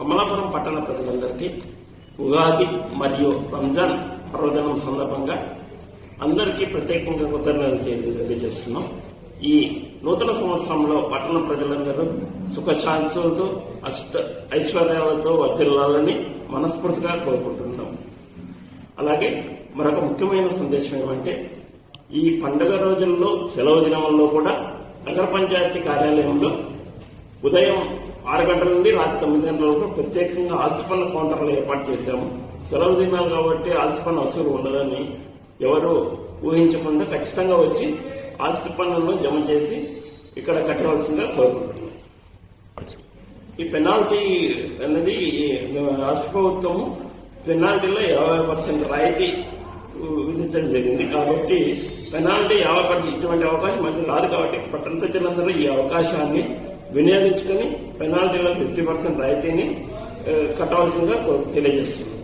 కమలాపురం పట్టణ ప్రజలందరికీ ఉగాది మరియు రంజాన్ పర్వదినం సందర్భంగా అందరికీ ప్రత్యేకంగా కృతజ్ఞతలు తెలియజేస్తున్నాం. ఈ నూతన సంవత్సరంలో పట్టణ ప్రజలందరూ సుఖశాంతులతో ఐశ్వర్యాలతో వర్ధిల్లాలని మనస్ఫూర్తిగా కోరుకుంటున్నాం. అలాగే మరొక ముఖ్యమైన సందేశం ఏమంటే, ఈ పండుగ రోజుల్లో సెలవు దినంలో కూడా నగర పంచాయతీ కార్యాలయంలో ఉదయం 6 గంటల నుండి రాత్రి 9 గంటల వరకు ప్రత్యేకంగా ఆల్చిపన్ను కౌంటర్లు ఏర్పాటు చేశాము. సెలవు దినాలు కాబట్టి ఆల్చిపన్ను వసూలు ఉండదని ఎవరు ఊహించకుండా ఖచ్చితంగా వచ్చి ఆస్తి పన్నులను జమ చేసి ఇక్కడ కట్టవలసిందిగా కోరుకుంటున్నాం. ఈ పెనాల్టీ అనేది రాష్ట్ర ప్రభుత్వము పెనాల్టీలో 50% రాయితీ విధించడం జరిగింది. కాబట్టి పెనాల్టీ 50% ఇటువంటి అవకాశం మనకు రాదు. కాబట్టి పట్టణ ప్రజలందరూ ఈ అవకాశాన్ని వినియోగించుకుని పెనాల్టీలో 50% రాయితీని కట్టవలసిందిగా తెలియజేస్తున్నారు.